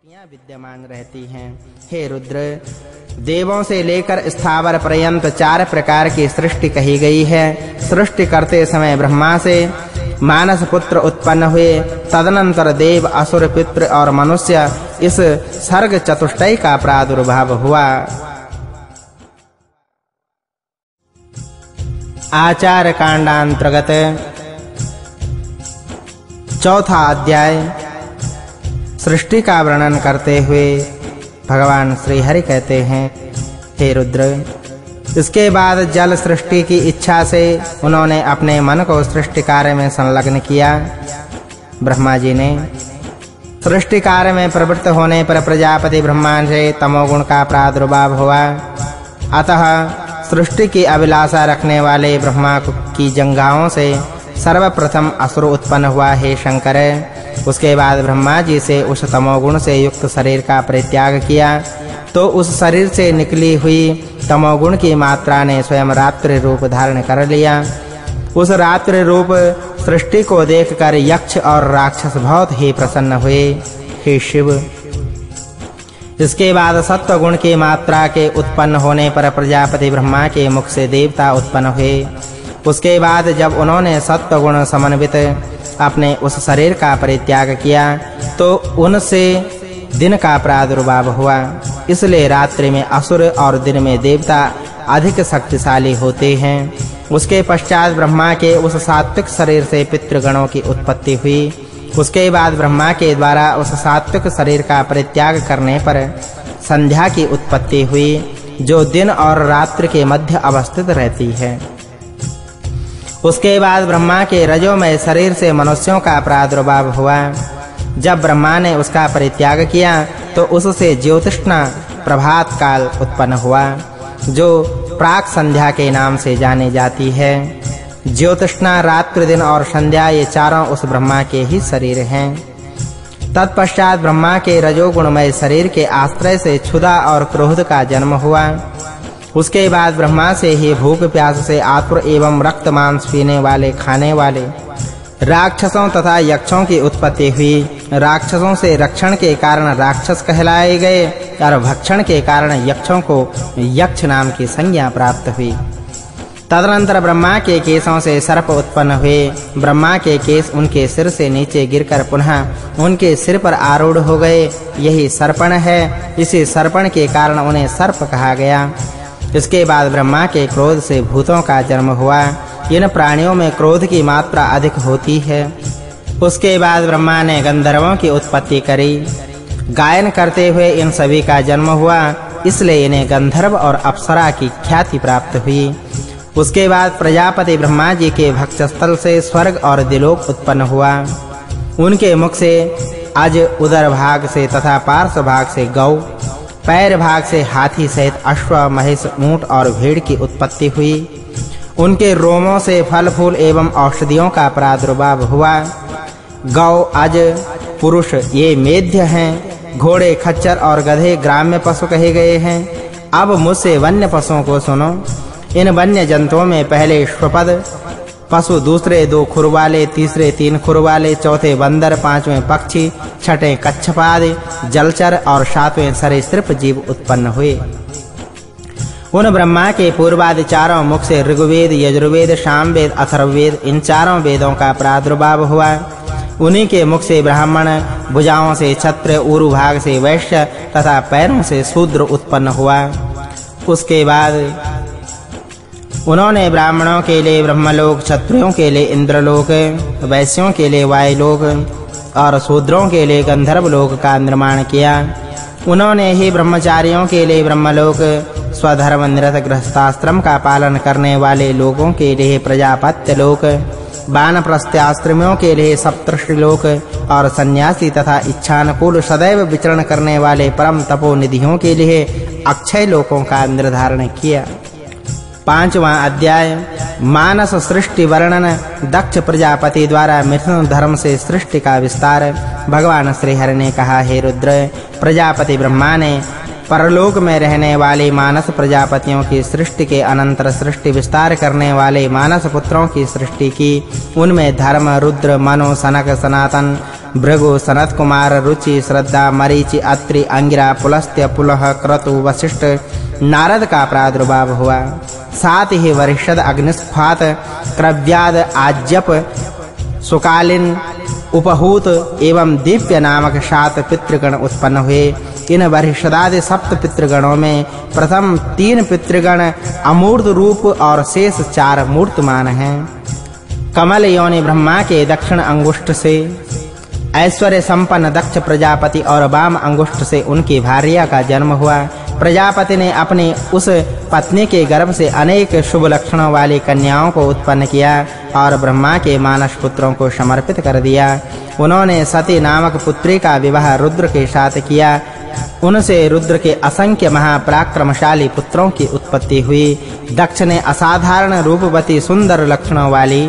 सृष्टियां विद्यमान रहती हैं। हे रुद्र, देवों से लेकर स्थावर पर्यंत 4 प्रकार की सृष्टि कही गई है। सृष्टि करते समय ब्रह्मा से मानस पुत्र उत्पन्न हुए, तदनंतर देव, असुर, पितृ और मनुष्य, इस सर्ग चतुष्टय का प्रादुर्भाव हुआ। आचार कांडांतर्गत चौथा अध्याय सृष्टि का वर्णन करते हुए भगवान श्री हरि कहते हैं, हे रुद्र, इसके बाद जल सृष्टि की इच्छा से उन्होंने अपने मन को सृष्टि कार्य में संलग्न किया। ब्रह्मा जी ने सृष्टि कार्य में प्रवृत्त होने पर प्रजापति ब्रह्मा से तमोगुण का प्रादुर्भाव हुआ। अतः सृष्टि की अभिलाषा रखने वाले ब्रह्मा की जंघाओं से सर्वप्रथम असुर उत्पन्न हुआ। हे शंकर, उसके बाद ब्रह्मा जी से उस तमोगुण से युक्त शरीर का परित्याग किया, तो उस शरीर से निकली हुई तमोगुण की मात्रा ने स्वयं रात्रि रूप धारण कर लिया। उस रात्रि रूप सृष्टि को देखकर यक्ष और राक्षस बहुत ही प्रसन्न हुए। हे शिव, इसके बाद सत्व गुण की मात्रा के उत्पन्न होने पर प्रजापति ब्रह्मा के मुख से देवता उत्पन्न हुए। उसके बाद जब उन्होंने सत्व गुण समन्वित अपने उस शरीर का परित्याग किया, तो उनसे दिन का प्रादुर्भाव हुआ। इसलिए रात्रि में असुर और दिन में देवता अधिक शक्तिशाली होते हैं। उसके पश्चात ब्रह्मा के उस सात्विक शरीर से पितृगणों की उत्पत्ति हुई। उसके बाद ब्रह्मा के द्वारा उस सात्विक शरीर का परित्याग करने पर संध्या की उत्पत्ति हुई, जो दिन और रात्रि के मध्य अवस्थित रहती है। उसके बाद ब्रह्मा के रजोमय शरीर से मनुष्यों का प्रादुर्भाव हुआ। जब ब्रह्मा ने उसका परित्याग किया, तो उससे ज्योतिष्णा प्रभात काल उत्पन्न हुआ, जो प्राक संध्या के नाम से जानी जाती है। ज्योतिष्णा, रात्रि, दिन और संध्या, ये चारों उस ब्रह्मा के ही शरीर हैं। तत्पश्चात ब्रह्मा के रजोगुणमय शरीर के आश्रय से क्षुधा और क्रोध का जन्म हुआ। उसके बाद ब्रह्मा से ही भूख प्यास से आतुर एवं रक्त मांस पीने वाले, खाने वाले राक्षसों तथा यक्षों की उत्पत्ति हुई। राक्षसों से रक्षण के कारण राक्षस कहलाए गए और भक्षण के कारण यक्षों को यक्ष नाम की संज्ञा प्राप्त हुई। तदनंतर ब्रह्मा के केशों से सर्प उत्पन्न हुए। ब्रह्मा के केश उनके सिर से नीचे गिरकर पुनः उनके सिर पर आरूढ़ हो गए। यही सर्पण है। इसी सर्पण के कारण उन्हें सर्प कहा गया। इसके बाद ब्रह्मा के क्रोध से भूतों का जन्म हुआ। इन प्राणियों में क्रोध की मात्रा अधिक होती है। उसके बाद ब्रह्मा ने गंधर्वों की उत्पत्ति करी। गायन करते हुए इन सभी का जन्म हुआ, इसलिए इन्हें गंधर्व और अप्सरा की ख्याति प्राप्त हुई। उसके बाद प्रजापति ब्रह्मा जी के भक्षस्थल से स्वर्ग और दिलोक उत्पन्न हुआ। उनके मुख से अज, उदर भाग से तथा पार्श्व भाग से गौ, पैर भाग से हाथी सहित अश्व, महिष, ऊंट और भेड़ की उत्पत्ति हुई। उनके रोमों से फल फूल एवं औषधियों का प्रादुर्भाव हुआ। गौ, अज, पुरुष ये मेध्य हैं। घोड़े, खच्चर और गधे ग्राम्य पशु कहे गए हैं। अब मुझसे वन्य पशुओं को सुनो। इन वन्य जंतुओं में पहले श्वपद पशु, दूसरे 2 खुर वाले, तीसरे 3 खुर वाले, चौथे बंदर, 5वें पक्षी, छठे कच्छपादि, जलचर और 7वें सरीसृप जीव उत्पन्न हुए। उन ब्रह्मा के पूर्वादि चारों मुख से ऋग्वेद, यजुर्वेद, सामवेद, अथर्ववेद, इन चारों वेदों का प्रादुर्भाव हुआ। उन्हीं के मुख से ब्राह्मण, भुजाओं से क्षत्रिय, ऊरु भाग से वैश्य तथा पैरों से शूद्र उत्पन्न हुआ। उसके बाद उन्होंने ब्राह्मणों के लिए ब्रह्मलोक, क्षत्रियों के लिए इंद्रलोक, वैश्यों के लिए वायुलोक और शूद्रों के लिए गंधर्वलोक का निर्माण किया। उन्होंने ही ब्रह्मचारियों के लिए ब्रह्मलोक, स्वधर्म निरत गृहस्थाश्रम का पालन करने वाले लोगों के लिए प्रजापत्य लोक, वानप्रस्थाश्रमियों के लिए सप्तर्षिलोक और सन्यासी तथा इच्छानुकूल सदैव विचरण करने वाले परम तपोनिधियों के लिए अक्षय लोकों का निर्धारण किया। 5वां अध्याय मानस सृष्टि वर्णन। दक्ष प्रजापति द्वारा मिथुन धर्म से सृष्टि का विस्तार। भगवान श्री हरि ने कहा, हे रुद्र, प्रजापति ब्रह्मा ने परलोक में रहने वाले मानस प्रजापतियों की सृष्टि के अनंतर सृष्टि विस्तार करने वाले मानस पुत्रों की सृष्टि की। उनमें धर्म, रुद्र, मनु, सनक, सनातन भृगु, सनत कुमार, रुचि, श्रद्धा, मरीचि, अत्रि, अंगिरा, पुलस्त्य, पुलह, क्रतु, वशिष्ठ, नारद का प्रादुर्भाव हुआ। साथ ही वरिष्ठद, अग्निस्फात, क्रव्याद, आज्यप, सुकालिन, उपहूत एवं दिव्य नामक 7 पितृगण उत्पन्न हुए। इन वरिष्ठदादि 7 पितृगणों में प्रथम 3 पितृगण अमूर्त रूप और शेष 4 मूर्तमान हैं। कमल योनि ब्रह्मा के दक्षिण अंगुष्ठ से ऐश्वर्य संपन्न दक्ष प्रजापति और वाम अंगुष्ठ से उनकी भार्या का जन्म हुआ। प्रजापति ने अपनी उस पत्नी के गर्भ से अनेक शुभ लक्षणों वाली कन्याओं को उत्पन्न किया और ब्रह्मा के मानस पुत्रों को समर्पित कर दिया। उन्होंने सती नामक पुत्री का विवाह रुद्र के साथ किया। उनसे रुद्र के असंख्य महापराक्रमशाली पुत्रों की उत्पत्ति हुई। दक्ष ने असाधारण रूपवती सुंदर लक्षणों वाली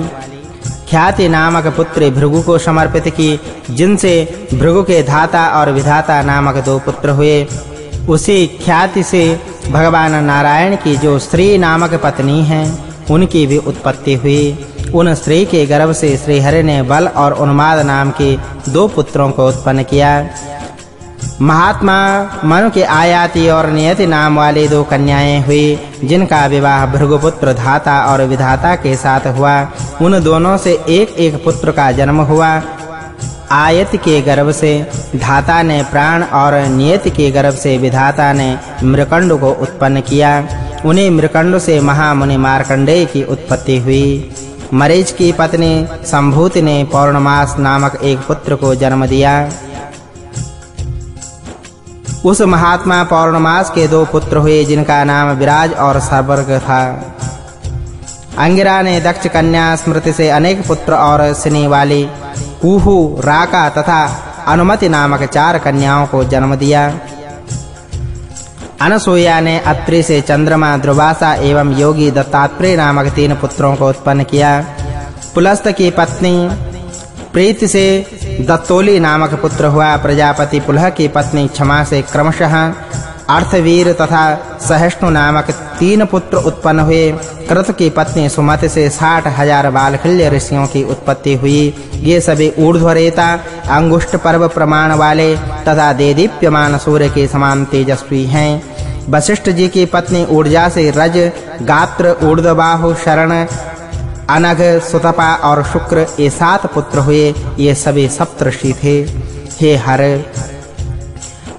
ख्याति नामक पुत्री भृगु को समर्पित की, जिनसे भृगु के धाता और विधाता नामक 2 पुत्र हुए। उसी ख्याति से भगवान नारायण की जो श्री नामक पत्नी है, उनकी भी उत्पत्ति हुई। उन स्त्री के गर्भ से श्री हरि ने बल और उन्माद नाम के 2 पुत्रों को उत्पन्न किया। महात्मा मनु के आयाति और नियति नाम वाली 2 कन्याएं हुई, जिनका विवाह भृगुपुत्र धाता और विधाता के साथ हुआ। उन दोनों से एक पुत्र का जन्म हुआ। आयति के गर्भ से धाता ने प्राण और नियति के गर्भ से विधाता ने मृकंड को उत्पन्न किया। उन्हीं मृकंड से महामुनि मार्कंडेय की उत्पत्ति हुई। मरीच की पत्नी संभूति ने पौर्णमास नामक एक पुत्र को जन्म दिया। उस महात्मा पौर्णमास के 2 पुत्र हुए, जिनका नाम विराज और सर्वर्ग था। अंगिरा ने दक्ष कन्या स्मृति से अनेक पुत्र और सिनी वाली कुहू, राका तथा अनुमति नामक 4 कन्याओं को जन्म दिया। अनसूया ने अत्रि से चंद्रमा, दुर्वासा एवं योगी दत्तात्रेय नामक 3 पुत्रों को उत्पन्न किया। पुलस्त की पत्नी प्रीति से दत्तोली नामक पुत्र हुआ। प्रजापति पुलह की पत्नी क्षमा से क्रमशः अर्थवीर तथा सहिष्णु नामक 3 पुत्र उत्पन्न हुए। कृत की पत्नी सुमति से 60,000 बालखिल्य ऋषियों की उत्पत्ति हुई। ये सभी ऊर्ध्वरेता, अंगुष्ठ पर्व प्रमाण वाले तथा देदीप्यमान सूर्य के समान तेजस्वी हैं। वशिष्ठ जी की पत्नी ऊर्जा से रज, गात्र, ऊर्ध्वबाहु, शरण, अनघ, सुतपा और शुक्र ये 7 पुत्र हुए। ये सभी सप्तऋषि थे। हे हर,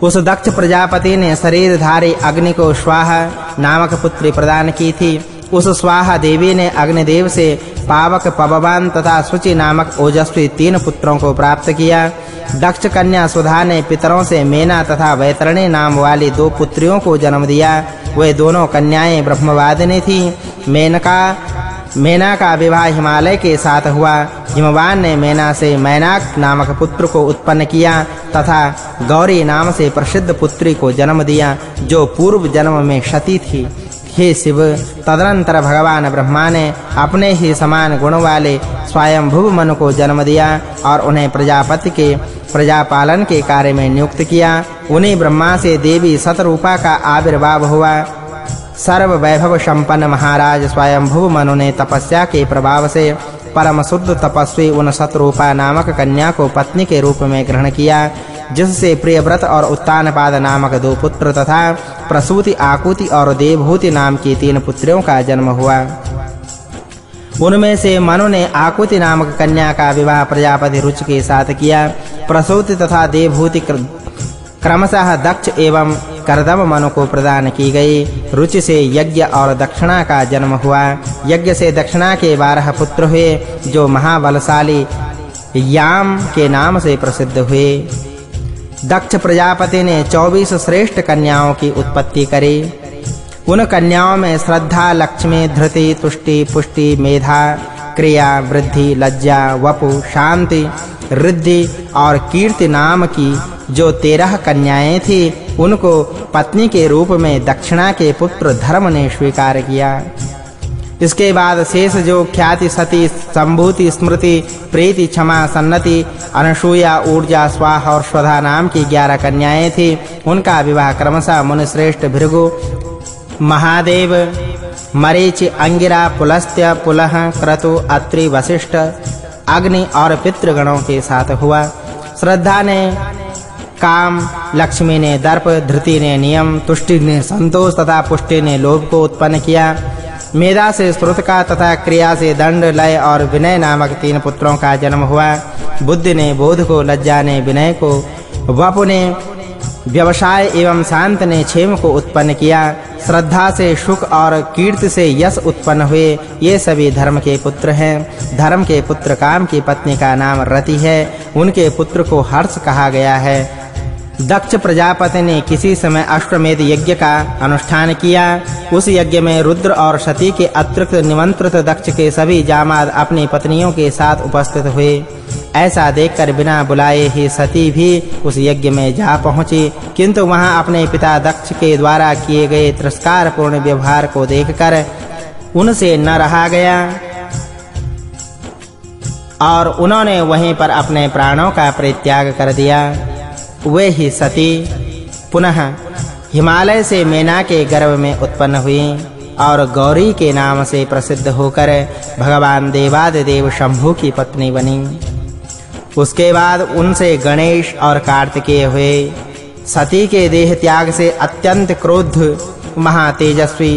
उस दक्ष प्रजापति ने शरीरधारी अग्नि को स्वाहा नामक पुत्री प्रदान की थी। उस स्वाहा देवी ने अग्निदेव से पावक, पवमान तथा शुचि नामक ओजस्वी 3 पुत्रों को प्राप्त किया। दक्ष कन्या सुधा ने पितरों से मेना तथा वैतरणी नाम वाली 2 पुत्रियों को जन्म दिया। वे दोनों कन्याएं ब्रह्मवादिनी थीं। मेना का विवाह हिमालय के साथ हुआ। हिमवान ने मेना से मैनाक नामक पुत्र को उत्पन्न किया तथा गौरी नाम से प्रसिद्ध पुत्री को जन्म दिया, जो पूर्व जन्म में सती थी। हे शिव, तदनंतर भगवान ब्रह्मा ने अपने ही समान गुण वाले स्वयंभुव मनु को जन्म दिया और उन्हें प्रजापति के प्रजापालन के कार्य में नियुक्त किया। उन्हीं ब्रह्मा से देवी शतरूपा का आविर्भाव हुआ। सर्व वैभव संपन्न महाराज स्वयंभुव मनु ने तपस्या के प्रभाव से परम शुद्ध तपस्वी उन शतरूपा नामक कन्या को पत्नी के रूप में ग्रहण किया, जिससे प्रियव्रत और उत्तानपाद नामक 2 पुत्र तथा प्रसूति, आकुति और देवहूति नाम की 3 पुत्रियों का जन्म हुआ। उनमें से मनु ने आकुति नामक कन्या का विवाह प्रजापति रुचि के साथ किया। प्रसूति तथा देवहूति क्रमशः दक्ष एवं करदम मनु को प्रदान की गई। रुचि से यज्ञ और दक्षिणा का जन्म हुआ। यज्ञ से दक्षिणा के 12 पुत्र हुए, जो महाबलशाली याम के नाम से प्रसिद्ध हुए। दक्ष प्रजापति ने 24 श्रेष्ठ कन्याओं की उत्पत्ति करी। उन कन्याओं में श्रद्धा, लक्ष्मी, धृति, तुष्टि, पुष्टि, मेधा, क्रिया, वृद्धि, लज्जा, वपु, शांति, रिद्धि और कीर्ति नाम की जो 13 कन्याएं थी, उनको पत्नी के रूप में दक्षिणा के पुत्र धर्म ने स्वीकार किया। इसके बाद शेष जो ख्याति, सती, संभूति, स्मृति, प्रीति, क्षमा, सन्नति, अनसूया, ऊर्जा, स्वाहा और स्वधा नाम की 11 कन्याएं थी, उनका विवाह क्रमशः मुनिश्रेष्ठ भृगु, महादेव, मरीचि, अंगिरा, पुलस्त्य, पुलह, क्रतु, अत्रि, वशिष्ठ, अग्नि और पितृगणों के साथ हुआ। श्रद्धा ने काम, लक्ष्मी ने दर्प, धृति ने नियम, तुष्टि ने संतोष तथा पुष्टि ने लोभ को उत्पन्न किया। मेधा से श्रुत का तथा क्रिया से दंड, लय और विनय नामक 3 पुत्रों का जन्म हुआ। बुद्धि ने बोध को, लज्जा ने विनय को, वपु ने व्यवसाय एवं शांत ने क्षेम को उत्पन्न किया। श्रद्धा से सुख और कीर्ति से यश उत्पन्न हुए। ये सभी धर्म के पुत्र हैं। धर्म के पुत्र काम की पत्नी का नाम रति है। उनके पुत्र को हर्ष कहा गया है। दक्ष प्रजापति ने किसी समय अश्वमेध यज्ञ का अनुष्ठान किया। उस यज्ञ में रुद्र और सती के अतिरिक्त निमंत्रित दक्ष के सभी जामाद अपनी पत्नियों के साथ उपस्थित हुए। ऐसा देखकर बिना बुलाए ही सती भी उस यज्ञ में जा पहुंची, किंतु वहां अपने पिता दक्ष के द्वारा किए गए तिरस्कारपूर्ण व्यवहार को देखकर उनसे न रहा गया और उन्होंने वहीं पर अपने प्राणों का परित्याग कर दिया। वे ही सती पुनः हिमालय से मेना के गर्भ में उत्पन्न हुई और गौरी के नाम से प्रसिद्ध होकर भगवान देवादिदेव शंभु की पत्नी बनी। उसके बाद उनसे गणेश और कार्तिकेय हुए। सती के देह त्याग से अत्यंत क्रोध महातेजस्वी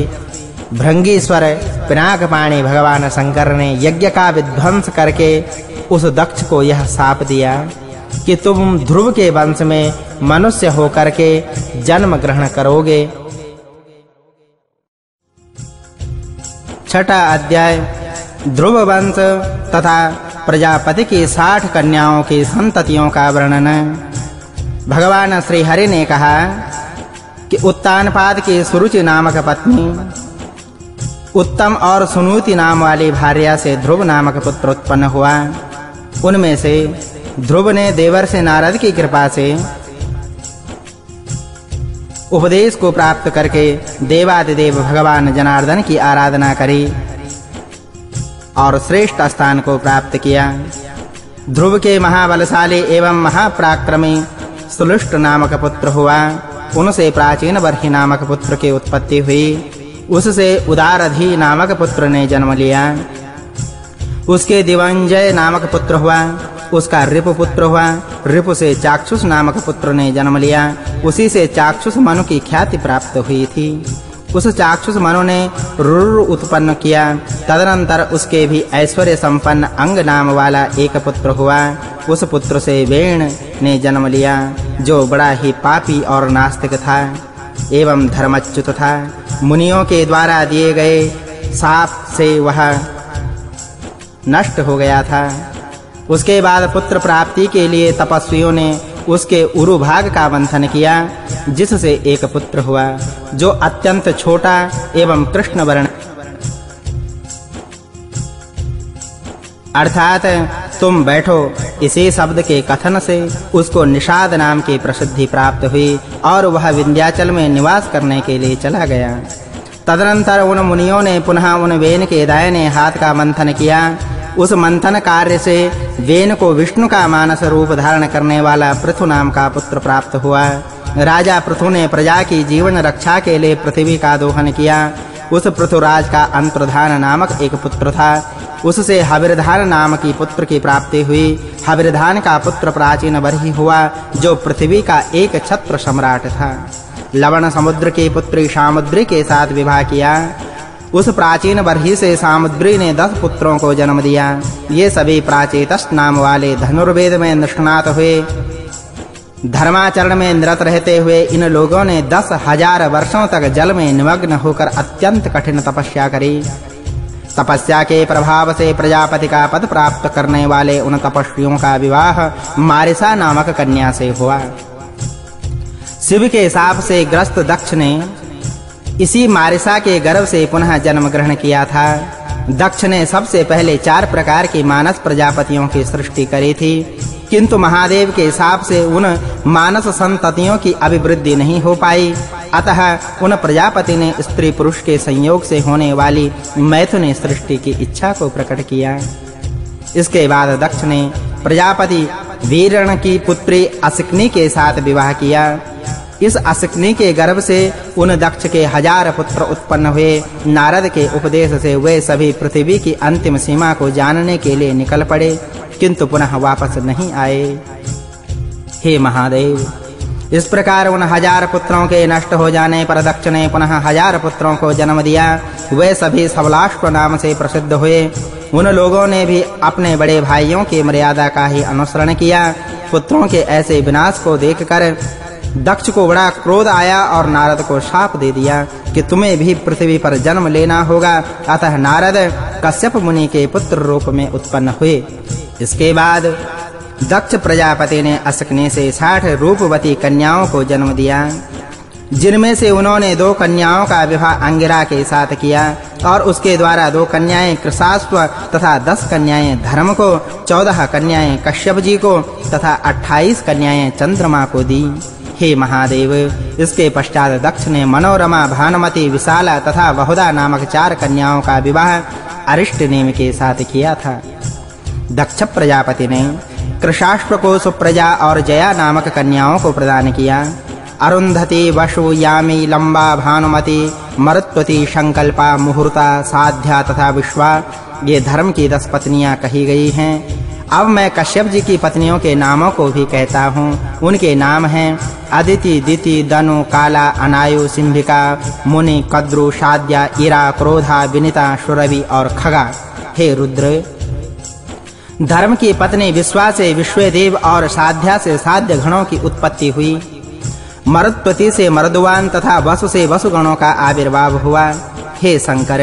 भृंगीश्वर पिनाकपाणि भगवान शंकर ने यज्ञ का विध्वंस करके उस दक्ष को यह शाप दिया कि तुम ध्रुव के वंश में मनुष्य होकर के जन्म ग्रहण करोगे। 6वां अध्याय ध्रुव वंश तथा प्रजापति की 60 कन्याओं की संततियों का वर्णन। भगवान श्री हरि ने कहा कि उत्तानपाद की सुरुचि नामक पत्नी उत्तम और सुनुति नाम वाली भार्या से ध्रुव नामक पुत्र उत्पन्न हुआ। उनमें से ध्रुव ने देवर्षि नारद की कृपा से उपदेश को प्राप्त करके देवादिदेव भगवान जनार्दन की आराधना करी और श्रेष्ठ स्थान को प्राप्त किया। ध्रुव के महाबलशाली एवं महापराक्रमी सुलुष्ट नामक पुत्र हुआ। उनसे प्राचीन बर्हि नामक पुत्र की उत्पत्ति हुई। उससे उदारधि नामक पुत्र ने जन्म लिया। उसके दिवंजय नामक पुत्र हुआ। उसका रिपु पुत्र हुआ। रिपु से चाक्षुष नामक पुत्र ने जन्म लिया। उसी से चाक्षुष मनु की ख्याति प्राप्त हुई थी। उस चाक्षुष मनु ने रुरु उत्पन्न किया। तदनंतर उसके भी ऐश्वर्य संपन्न अंग नाम वाला एक पुत्र हुआ। उस पुत्र से वेण ने जन्म लिया, जो बड़ा ही पापी और नास्तिक था एवं धर्मच्युत था। मुनियों के द्वारा दिए गए शाप से वह नष्ट हो गया था। उसके बाद पुत्र प्राप्ति के लिए तपस्वियों ने उसके उरु भाग का मंथन किया, जिससे एक पुत्र हुआ, जो अत्यंत छोटा एवं कृष्ण वर्ण अर्थात तुम बैठो इसी शब्द के कथन से उसको निषाद नाम की प्रसिद्धि प्राप्त हुई और वह विंध्याचल में निवास करने के लिए चला गया। तदनंतर उन मुनियों ने पुनः उन वेन के दाहिने हाथ का मंथन किया। उस मंथन कार्य से वेन को विष्णु का मानस रूप धारण करने वाला पृथु नाम का पुत्र प्राप्त हुआ। राजा पृथु ने प्रजा की जीवन रक्षा के लिए पृथ्वी का दोहन किया। उस पृथुराज का अंतर्धान नामक एक पुत्र था। उससे हविर्धान नाम की पुत्र की प्राप्ति हुई। हविर्धान का पुत्र प्राचीन बर्हि हुआ, जो पृथ्वी का एक छत्र सम्राट था। लवण समुद्र की पुत्री सामुद्री के साथ विवाह किया। उस प्राचीन बर्हि से सामुद्री ने 10 पुत्रों को जन्म दिया। ये सभी प्राचेतस नाम वाले धनुर्वेद में निष्णात हुए। धर्माचरण में निरत रहते हुए इन लोगों ने 10,000 वर्षों तक जल में निमग्न होकर अत्यंत कठिन तपस्या करी। तपस्या के प्रभाव से प्रजापति का पद प्राप्त करने वाले उन तपस्वियों का विवाह मारिसा नामक कन्या से हुआ। शिव के शाप से ग्रस्त दक्ष ने इसी मारिसा के गर्भ से पुनः जन्म ग्रहण किया था। दक्ष ने सबसे पहले 4 प्रकार की मानस प्रजापतियों की सृष्टि करी थी, किंतु महादेव के शाप से उन मानस संततियों की अभिवृद्धि नहीं हो पाई। अतः उन प्रजापति ने स्त्री पुरुष के संयोग से होने वाली मैथुन सृष्टि की इच्छा को प्रकट किया। इसके बाद दक्ष ने प्रजापति वीरण की पुत्री असिकनी के साथ विवाह किया। इस असिकनी के गर्भ से उन दक्ष के 1000 पुत्र उत्पन्न हुए। नारद के उपदेश से वे सभी पृथ्वी की अंतिम सीमा को जानने के लिए निकल पड़े, किंतु पुनः वापस नहीं आए। हे महादेव, इस प्रकार उन 1000 पुत्रों के नष्ट हो जाने पर दक्ष ने पुनः 1000 पुत्रों को जन्म दिया। वे सभी सबलाश्व नाम से प्रसिद्ध हुए। उन लोगों ने भी अपने बड़े भाइयों की मर्यादा का ही अनुसरण किया। पुत्रों के ऐसे विनाश को देखकर दक्ष को बड़ा क्रोध आया और नारद को शाप दे दिया कि तुम्हें भी पृथ्वी पर जन्म लेना होगा। अतः नारद कश्यप मुनि के पुत्र रूप में उत्पन्न हुए। इसके बाद दक्ष प्रजापति ने अशक्नि से 60 रूपवती कन्याओं को जन्म दिया, जिनमें से उन्होंने 2 कन्याओं का विवाह अंगिरा के साथ किया और उसके द्वारा 2 कन्याएं कृशास्व तथा 10 कन्याएं धर्म को, 14 कन्याएं कश्यप जी को तथा 28 कन्याएं चंद्रमा को दी। हे महादेव, इसके पश्चात दक्ष ने मनोरमा, भानुमति, विशाला तथा बहुधा नामक 4 कन्याओं का विवाह अरिष्टनेमि के साथ किया था। दक्ष प्रजापति ने कृशाश्व को सुप्रजा और जया नामक कन्याओं को प्रदान किया। अरुंधति, वशु, यामी, लंबा, भानुमति, मरुत्वती, संकल्पा, मुहूर्ता, साध्या तथा विश्वा ये धर्म की 10 पत्नियां कही गई हैं। अब मैं कश्यप जी की पत्नियों के नामों को भी कहता हूँ। उनके नाम हैं अदिति, दिति, दनु, काला, अनायु, सिंभिका, मुनि, कद्रु, शाद्या, इरा, क्रोधा, विनिता, सुरभि और खगा। हे रुद्र, धर्म की पत्नी विश्वा से विश्वदेव और साध्या से साध्य गणों की उत्पत्ति हुई। मरुत्वती से मरुदवान तथा वसु से वसुगणों का आविर्भाव हुआ। हे शंकर,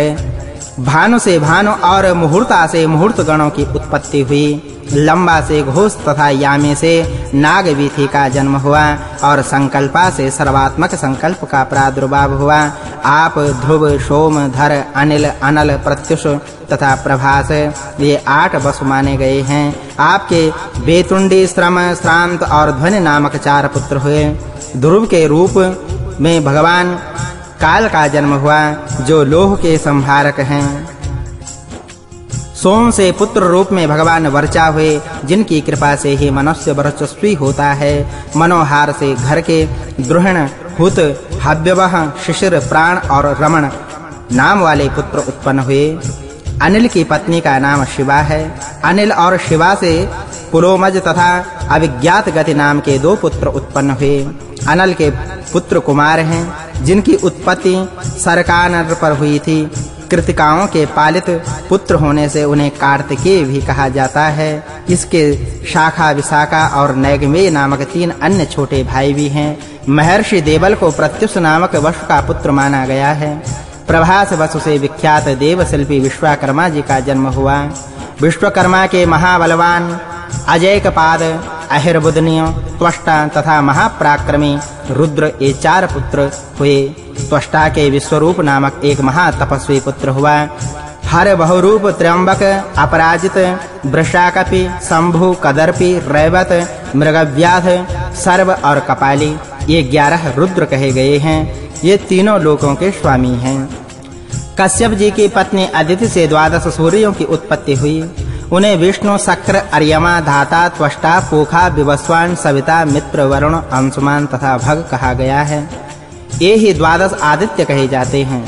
भानु से भानु और मुहूर्ता से मुहूर्त गणों की उत्पत्ति हुई। लंबा से घोष तथा यामी से नागवीथी का जन्म हुआ और संकल्पा से सर्वात्मक संकल्प का प्रादुर्भाव हुआ। आप ध्रुव, सोम, धर, अनिल, अनल, प्रत्युष तथा प्रभास ये 8 वसु माने गए हैं। आपके बेतुंडी, श्रम, श्रांत और ध्वनि नामक 4 पुत्र हुए। ध्रुव के रूप में भगवान काल का जन्म हुआ, जो लोह के संहारक हैं। सोम से पुत्र रूप में भगवान वर्चा हुए, जिनकी कृपा से ही मनुष्य वर्चस्वी होता है। मनोहार से घर के द्रुहण, हुत, हव्यवह, शिशिर, प्राण और रमण नाम वाले पुत्र उत्पन्न हुए। अनिल की पत्नी का नाम शिवा है। अनिल और शिवा से पुलोमज तथा अविज्ञात गति नाम के 2 पुत्र उत्पन्न हुए। अनल के पुत्र कुमार हैं, जिनकी उत्पत्ति सरकानर पर हुई थी। कृतिकाओं के पालित पुत्र होने से उन्हें कार्तिकेय भी कहा जाता है। इसके शाखा, विशाखा और नैगमेय नामक 3 अन्य छोटे भाई भी हैं। महर्षि देवल को प्रत्युष नामक वसु का पुत्र माना गया है। प्रभास वसु से विख्यात देवशिल्पी विश्वकर्मा जी का जन्म हुआ। विश्वकर्मा के महाबलवान अजैकपाद, अहिर्बुदनीय, त्वष्टा तथा महापराक्रमी रुद्र ये 4 पुत्र हुए। त्वष्टा के विश्वरूप नामक एक महातपस्वी पुत्र हुआ। हर बहुरूप, त्र्यंबक, अपराजित, वृषाकपि, शंभु, कदर्पि, रैवत, मृगव्याध, सर्व और कपाली ये 11 रुद्र कहे गए हैं। ये तीनों लोकों के स्वामी हैं। कश्यप जी की पत्नी अदिति से 12 सूर्यों की उत्पत्ति हुई। उन्हें विष्णु, शक्र, अर्यमा, धाता, त्वष्टा, पोखा, विवस्वान, सविता, मित्र, वरुण, अंशुमान तथा भग कहा गया है। ये ही 12 आदित्य कहे जाते हैं।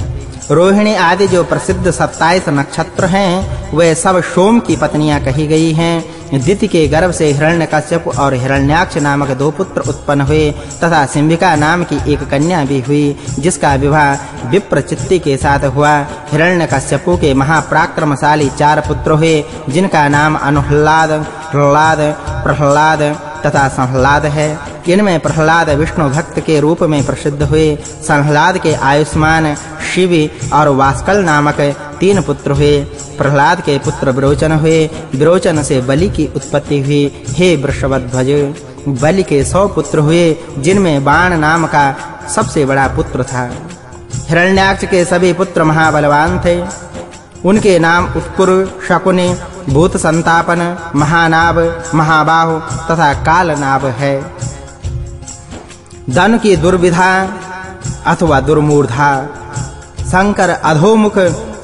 रोहिणी आदि जो प्रसिद्ध 27 नक्षत्र हैं, वे सब सोम की पत्नियां कही गई हैं। दिति के गर्भ से हिरण्यकश्यप और हिरण्याक्ष नामक 2 पुत्र उत्पन्न हुए तथा सिंभिका नाम की एक कन्या भी हुई, जिसका विवाह विप्रचित्ति के साथ हुआ। हिरण्यकश्यप के महापराक्रमशाली 4 पुत्र हुए, जिनका नाम अनुह्लाद, प्रह्लाद, प्रह्लाद तथा संह्लाद है। इनमें प्रह्लाद विष्णु भक्त के रूप में प्रसिद्ध हुए। संह्लाद के आयुष्मान, शिवी और वास्कल नामक 3 पुत्र हुए। प्रह्लाद के पुत्र विरोचन हुए। विरोचन से बलि की उत्पत्ति हुई। हे वृषभध्वज, बलि के 100 पुत्र हुए, जिनमें बाण नाम का सबसे बड़ा पुत्र था। हिरण्याक्ष के सभी पुत्र महाबलवान थे। उनके नाम उत्कुर, शकुनि, भूत संतापन, महानाभ, महाबाहु तथा कालनाभ है। धन की दुर्विधा अथवा दुर्मूर्धा, शंकर, अधोमुख,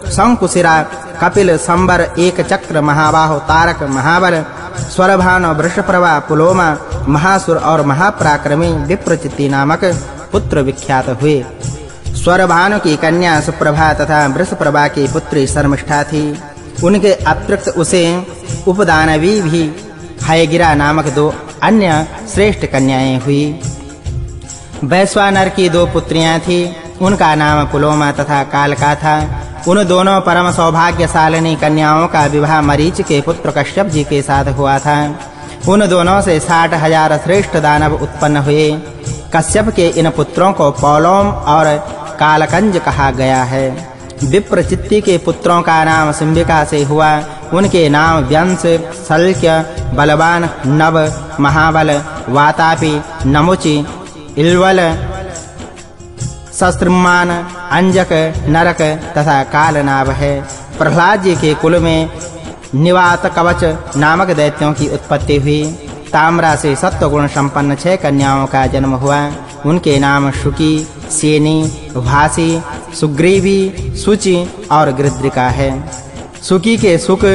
शंकुशिरा, कपिल, संबर, एक चक्र, महाबाहु, तारक, महाबल, स्वरभानु, वृषप्रभा, पुलोमा, महासुर और महापराक्रमी विप्रचित्ति नामक पुत्र विख्यात हुए। स्वरभानु की कन्या सुप्रभा तथा वृषप्रभा की पुत्री शर्मिष्ठा थी। उनके अतिरिक्त उसे उपदानवी भी हयगिरा नामक 2 अन्य श्रेष्ठ कन्याएं हुई। वैश्वानर की 2 पुत्रियां थीं। उनका नाम पुलोमा तथा कालका था। उन दोनों परम सौभाग्यशालिनी कन्याओं का विवाह मरीच के पुत्र कश्यप जी के साथ हुआ था। उन दोनों से 60,000 श्रेष्ठ दानव उत्पन्न हुए। कश्यप के इन पुत्रों को पौलोम और कालकंज कहा गया है। विप्रचित्ति के पुत्रों का नाम सिंबिका से हुआ। उनके नाम व्यंश, सल्क्य, बलवान, नव, महाबल, वातापी, नमुचि, इल्वल, शस्त्रमान, अंजक, नरक तथा कालनाभ है। प्रहलाद जी के कुल में निवात कवच नामक दैत्यों की उत्पत्ति हुई। ताम्रा से सत्वगुण संपन्न 6 कन्याओं का जन्म हुआ। उनके नाम शुकी, सेनी, भासी, सुग्रीवी, सुचि और गृद्रिका है। सुकी के सुक,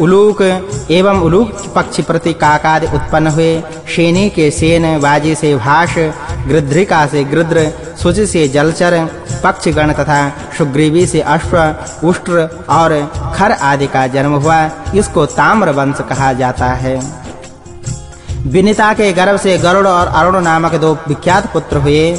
उलूक एवं उलूक पक्षी प्रति काकादि उत्पन्न हुए। शेनी के सेन, वाजी से भाष, गृद्रिका से गृद्र, सुचि से जलचर पक्षीगण तथा सुग्रीवी से अश्व, उष्ट्र और खर आदि का जन्म हुआ। इसको ताम्र वंश कहा जाता है। विनिता के गर्भ से गरुड़ और अरुण नामक 2 विख्यात पुत्र हुए।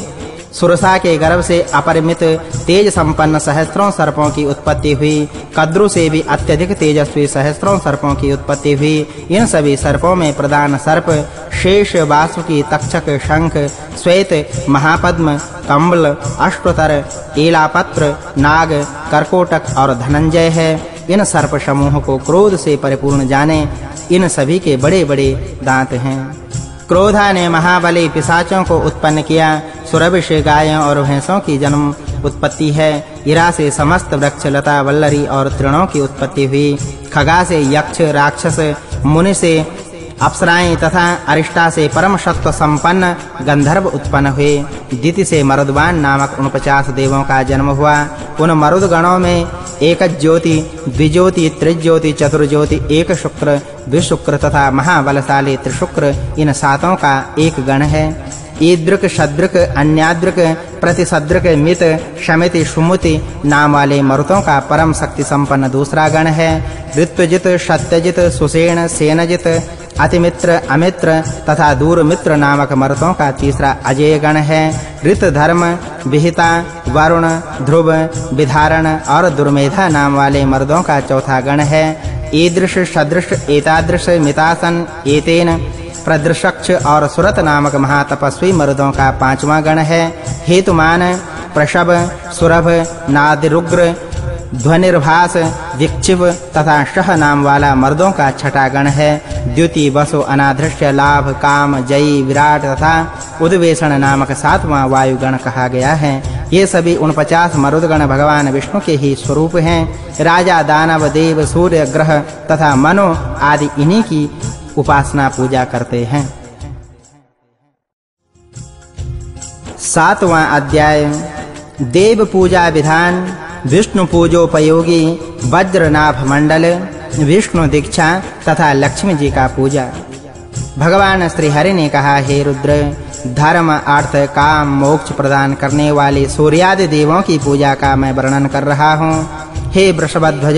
सुरसा के गर्भ से अपरिमित तेज संपन्न सहस्त्रों सर्पों की उत्पत्ति हुई। कद्रु से भी अत्यधिक तेजस्वी सहस्त्रों सर्पों की उत्पत्ति हुई। इन सभी सर्पों में प्रधान सर्प शेष, वासुकी, तक्षक, शंख, श्वेत, महापद्म, कम्बल, अश्वतर, एलापत्र, नाग, करकोटक और धनंजय है। इन सर्प समूह को क्रोध से परिपूर्ण जाने। इन सभी के बड़े-बड़े दांत हैं। क्रोधा ने महाबली पिशाचों को उत्पन्न किया। सुरभि से गायों और भैंसों की जन्म उत्पत्ति है। इरा से समस्त वृक्ष, लता, वल्लरी और तृणों की उत्पत्ति हुई। खगा से यक्ष, राक्षस, मुनि से अप्सराएं तथा अरिष्टा से परम सत्व संपन्न गंधर्व उत्पन्न हुए। दिति से मरुदवान नामक 49 देवों का जन्म हुआ। उन मरुद गणों में एक ज्योति, द्विज्योति, त्रिज्योति, चतुर्ज्योति, एक शुक्र, द्विशुक्र तथा महाबलशाली त्रिशुक्र इन 7 का एक गण है। ईदृक, शद्रक, अन्याद्रक, प्रतिशद्रक, मित, शमिति, सुमुति नाम वाले मरुतों का परम शक्ति संपन्न दूसरा गण है। ऋत्विजित, सत्यजित, सुसेन, सेनजित, अतिमित्र, अमित्र तथा दूरमित्र नामक मरुतों का तीसरा अजेय गण है। ऋत, धर्म, विहिता, वरुण, ध्रुव, विधारण और दुर्मेधा नाम वाले मर्दों का चौथा गण है। ईदृश, सदृश, एतादृश, मितासन, एतेन, प्रदृशक्ष और सुरत नामक महातपस्वी मर्दों का 5वां गण है। हेतुमान, प्रशव, सुरभ, नादिरुग्र, ध्वनिर्भास, विक्षिप तथा शह नाम वाला मर्दों का 6ठा गण है। द्युति, वसु, अनाधृष्य, लाभ, काम, जयी, विराट तथा उद्वेषण नामक 7वां वायुगण कहा गया है। ये सभी 49 मरुदगण भगवान विष्णु के ही स्वरूप हैं। राजा, दानव, देव, सूर्य, ग्रह तथा मनो आदि इन्हीं की उपासना पूजा करते हैं। 7वां अध्याय देव पूजा विधान। विष्णु पूजोपयोगी वज्रनाभ मंडल, विष्णु दीक्षा तथा लक्ष्मी जी का पूजा। भगवान श्री हरि ने कहा, हे रुद्र, धर्म, अर्थ, काम, मोक्ष प्रदान करने वाले सूर्यादि देवों की पूजा का मैं वर्णन कर रहा हूँ। हे वृषभध्वज,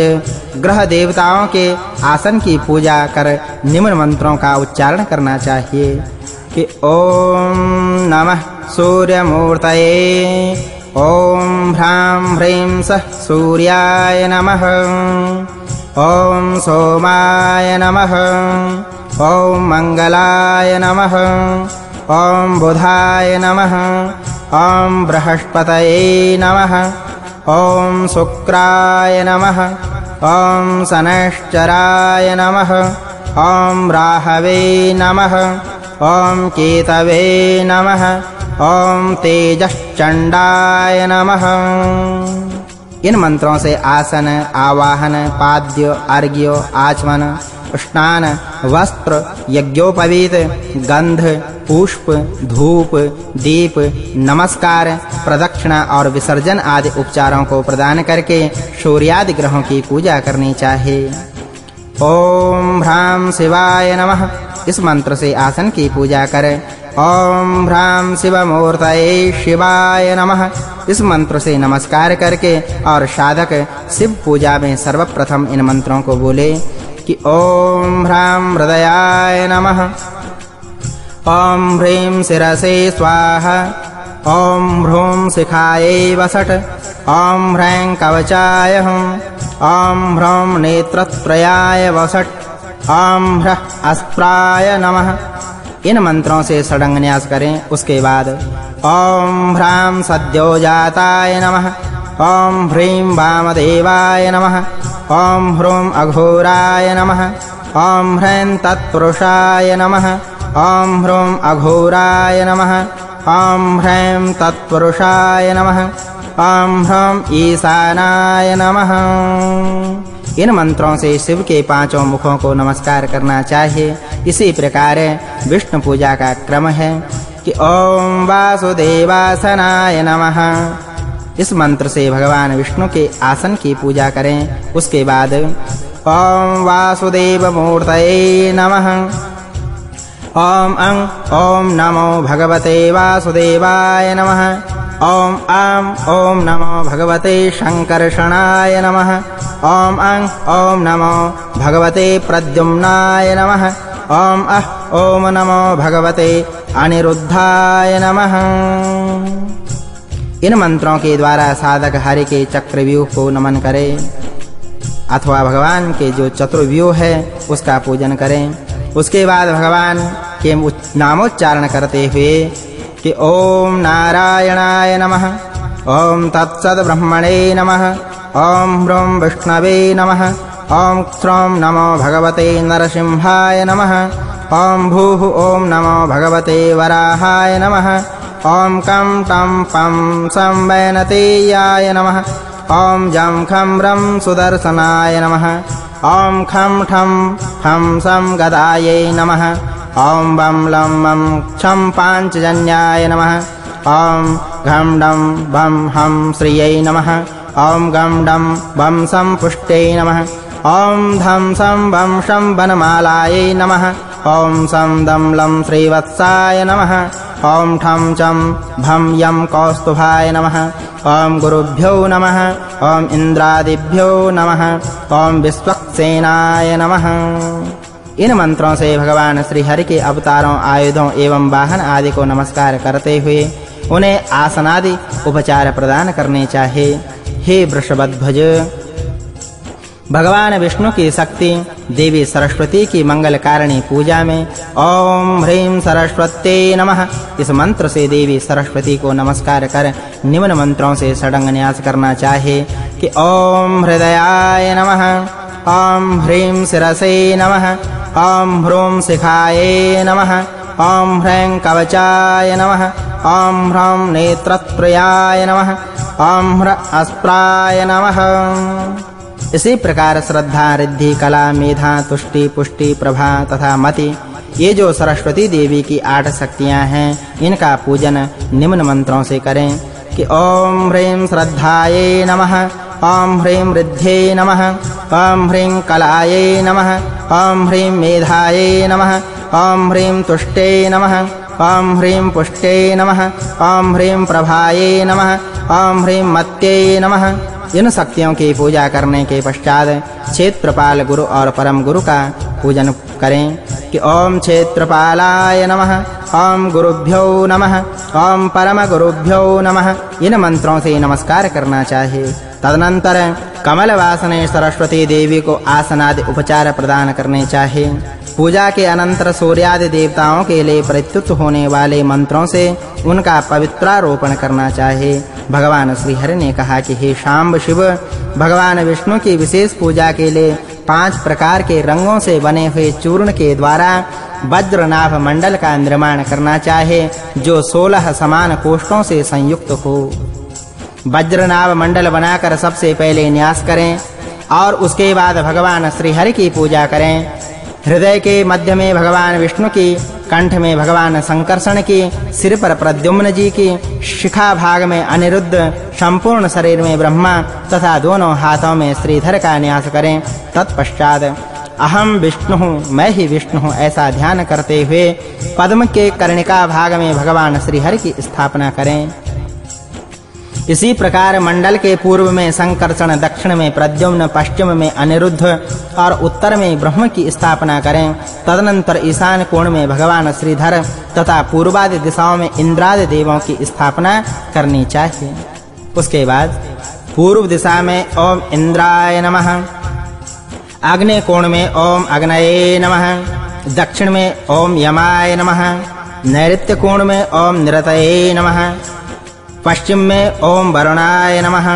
ग्रह देवताओं के आसन की पूजा कर निम्न मंत्रों का उच्चारण करना चाहिए कि ओम नमः सूर्यमूर्तये, ओम ह्रां ह्रीं सः सूर्याय नमः, ओम सोमाय नमः, ओम मंगलाय नमः, ओम बुधाय नमः, ओम बृहस्पतये नमः, ओम शुक्राय नमः, ओम शनैश्चराय नमः, ओम राहवे नमः, ओम केतवे नमः, ओम तेजश्चंडाय नमः। इन मंत्रों से आसन, आवाहन, पाद्य, अर्घ्य, आचमन, स्नान, वस्त्र, यज्ञोपवीत, गंध, पुष्प, धूप, दीप, नमस्कार, प्रदक्षिणा और विसर्जन आदि उपचारों को प्रदान करके सूर्यादि ग्रहों की पूजा करनी चाहिए। ओम ह्रां शिवाय नमः, इस मंत्र से आसन की पूजा करें। ओम ह्रां शिवमूर्तये शिवाय नमः, इस मंत्र से नमस्कार करके और साधक शिव पूजा में सर्वप्रथम इन मंत्रों को बोले कि ओम ह्रां हृदयाय नमः, ॐ ह्रीं शिरसे स्वाहा ॐ ह्रूं शिखायै वसट् ॐ ह्रैं कवचाय हुं ॐ ह्रौं नेत्रत्रयाय वसट् ॐ ह्रः अस्प्राय नमः। इन मंत्रों से षडंग न्यास करें। उसके बाद ॐ ह्रां सद्योजाताय नमः ॐ ह्रीं वामदेवाय नमः ॐ ह्रूं अघोराय नमः ॐ ह्रैं तत्पुरुषाय नमः ॐ ह्रूं अघोराय नमः ॐ ह्रैं तत्पुरुषाय नमः ॐ ह्रौं ईशानाय नमः। इन मंत्रों से शिव के पांचों मुखों को नमस्कार करना चाहिए। इसी प्रकार विष्णु पूजा का क्रम है कि ॐ वासुदेवासनाय नमः। इस मंत्र से भगवान विष्णु के आसन की पूजा करें। उसके बाद ॐ वासुदेव मूर्तये नमः ॐ नमो भगवते वासुदेवाय नमः ॐ नमो भगवते शंकर्षणाय नमः ॐ नमो भगवते प्रद्युम्नाय नमः ॐ नमो भगवते अनिरुद्धाय नमः। इन मंत्रों के द्वारा साधक हरि के चक्रव्यूह को नमन करे अथवा भगवान के जो चतुर्व्यूह है उसका पूजन करें। उसके बाद भगवान के नामोच्चारण करते हुए कि ॐ नारायणाय नमः ॐ तत्सद् ब्रह्मणे नमः ॐ ह्रूं विष्णवे नमः ॐ श्रौं नमो भगवते नरसिंहाय नमः ॐ भूः ॐ नमो भगवते वराहाय नमः ॐ कं टं पं सं वैनतेयाय नमः ॐ जं खं रं सुदर्शनाय नमः ॐ खं ठं फं सं गदायै नमः ॐ बं लं मं छं पाञ्चजन्याय नमः ॐ घं डं बं हं श्रियै नमः ॐ गं डं बं सं पुष्ट्यै नमः ॐ धं सं बं शं वनमालायै नमः ॐ सं दं लं श्रीवत्साय नमः ॐ ठं चं भं यं कौस्तुभाय नमः ॐ गुरुभ्यो नमः ॐ इंद्रादिभ्यो नमः ॐ विश्वक्सेनाय नमः। इन मंत्रों से भगवान श्री हरि के अवतारों आयुधों एवं वाहन आदि को नमस्कार करते हुए उन्हें आसनादि उपचार प्रदान करने चाहिए। हे वृषभध्वज, भगवान विष्णु की शक्ति देवी सरस्वती की मंगलकारिणी पूजा में ॐ ह्रीं सरस्वत्यै नमः इस मंत्र से देवी सरस्वती को नमस्कार कर निम्न मंत्रों से षडंग न्यास करना चाहिए कि ॐ हृदयाय नमः ॐ ह्रीं शिरसे नमः ॐ ह्रूं शिखायै नमः ॐ ह्रैं कवचाय नमः ॐ ह्रौं नेत्रत्रयाय नमः ॐ ह्रः अस्प्राय नमः। इसी प्रकार श्रद्धा, रिद्धि, कला, मेधा, तुष्टि, पुष्टि, प्रभा तथा मति ये जो सरस्वती देवी की 8 शक्तियां हैं इनका पूजन निम्न मंत्रों से करें कि ॐ ह्रीं श्रद्धायै नमः ॐ ह्रीं रिद्ध्यै नमः ॐ ह्रीं कलायै नमः ॐ ह्रीं मेधायै नमः ॐ ह्रीं तुष्ट्यै नमः ॐ ह्रीं पुष्ट्यै नमः ॐ ह्रीं प्रभायै नमः ॐ ह्रीं मत्यै नमः। इन शक्तियों की पूजा करने के पश्चात क्षेत्रपाल गुरु और परम गुरु का पूजन करें कि ॐ क्षेत्रपालाय नमः ॐ गुरुभ्यो नमः ॐ परम गुरुभ्यो नमः। इन मंत्रों से नमस्कार करना चाहिए। तदनंतर कमलवासने सरस्वती देवी को आसनादि उपचार प्रदान करने चाहिए। पूजा के अनंतर सूर्यादि देवताओं के लिए प्रत्युत होने वाले मंत्रों से उनका पवित्रारोपण करना चाहिए। भगवान श्री हरि ने कहा कि हे शांब शिव, भगवान विष्णु की विशेष पूजा के लिए 5 प्रकार के रंगों से बने हुए चूर्ण के द्वारा वज्रनाभ मंडल का निर्माण करना चाहिए जो 16 समान कोष्ठों से संयुक्त हो। वज्रनाभ मंडल बनाकर सबसे पहले न्यास करें और उसके बाद भगवान श्री हरि की पूजा करें। हृदय के मध्य में भगवान विष्णु की, कंठ में भगवान संकर्षण की, सिर पर प्रद्युम्न जी की, शिखा भाग में अनिरुद्ध, संपूर्ण शरीर में ब्रह्मा तथा दोनों हाथों में श्रीधर का न्यास करें। तत्पश्चात अहम विष्णु हूँ, मैं ही विष्णु हूँ ऐसा ध्यान करते हुए पद्म के कर्णिका भाग में भगवान श्री हरि की स्थापना करें। इसी प्रकार मंडल के पूर्व में संकर्षण, दक्षिण में प्रद्युम्न, पश्चिम में अनिरुद्ध और उत्तर में ब्रह्म की स्थापना करें। तदनंतर ईशान कोण में भगवान श्रीधर तथा पूर्वादि दिशाओं में इंद्रादि देवों की स्थापना करनी चाहिए। उसके बाद पूर्व दिशा में ओम इंद्राय नमः, आग्नेय कोण में ओम अग्नये नमः, दक्षिण में ओम यमाय नमः, नैऋत्य कोण में ओम निरतये नमः, पश्चिम में ओम वरुणाय नमः,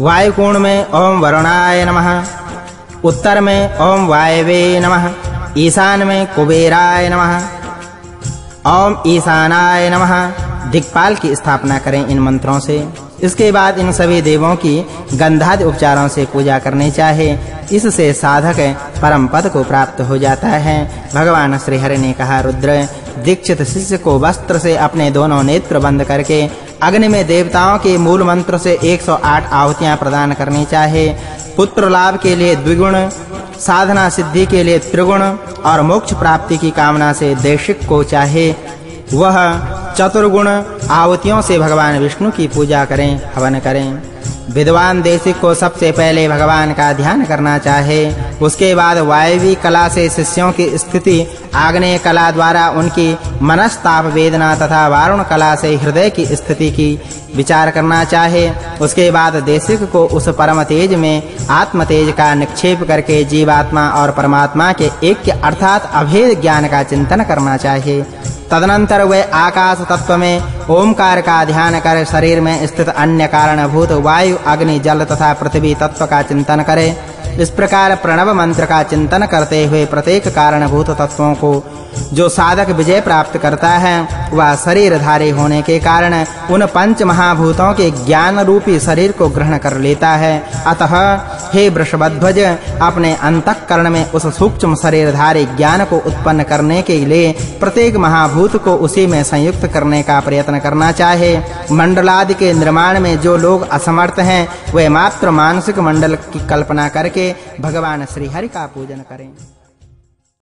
वायु कोण में ओम वरुणाय नमः, उत्तर में ओम वायवे नमः, ईशान में कुबेराय नमः, ओम ईशानाय नमः। दिक्पाल की स्थापना करें इन मंत्रों से। इसके बाद इन सभी देवों की गंधादि उपचारों से पूजा करनी चाहिए। इससे साधक परम पद को प्राप्त हो जाता है। भगवान श्री हरि ने कहा, रुद्र, दीक्षित शिष्य को वस्त्र से अपने दोनों नेत्र बंद करके अग्नि में देवताओं के मूल मंत्र से 108 आहुतियां प्रदान करनी चाहिए। पुत्र लाभ के लिए द्विगुण, साधना सिद्धि के लिए त्रिगुण और मोक्ष प्राप्ति की कामना से देशिक को चाहे वह चतुर्गुण आहुतियों से भगवान विष्णु की पूजा करें, हवन करें। विद्वान देशिक को सबसे पहले भगवान का ध्यान करना चाहे। उसके बाद वायवी कला से शिष्यों की स्थिति, आग्नेय कला द्वारा उनकी मनस्ताप वेदना तथा वारुण कला से हृदय की स्थिति की विचार करना चाहे। उसके बाद देशिक को उस परम तेज में आत्म तेज का निक्षेप करके जीवात्मा और परमात्मा के ऐक्य अर्थात अभेद ज्ञान का चिंतन करना चाहिए। तदनंतर वे आकाश तत्व में ओमकार का ध्यान कर शरीर में स्थित अन्य कारणभूत वायु, अग्नि, जल तथा पृथ्वी तत्व का चिंतन करे। इस प्रकार प्रणव मंत्र का चिंतन करते हुए प्रत्येक कारणभूत तत्वों को जो साधक विजय प्राप्त करता है वह शरीरधारी होने के कारण उन पंच महाभूतों के ज्ञान रूपी शरीर को ग्रहण कर लेता है। अतः हे वृषभध्वज, अपने अंतःकरण में उस सूक्ष्म शरीरधारी ज्ञान को उत्पन्न करने के लिए प्रत्येक महाभूत को उसी में संयुक्त करने का प्रयत्न करना चाहिए। मंडलादि के निर्माण में जो लोग असमर्थ हैं वे मात्र मानसिक मंडल की कल्पना करके भगवान श्री हरि का पूजन करें।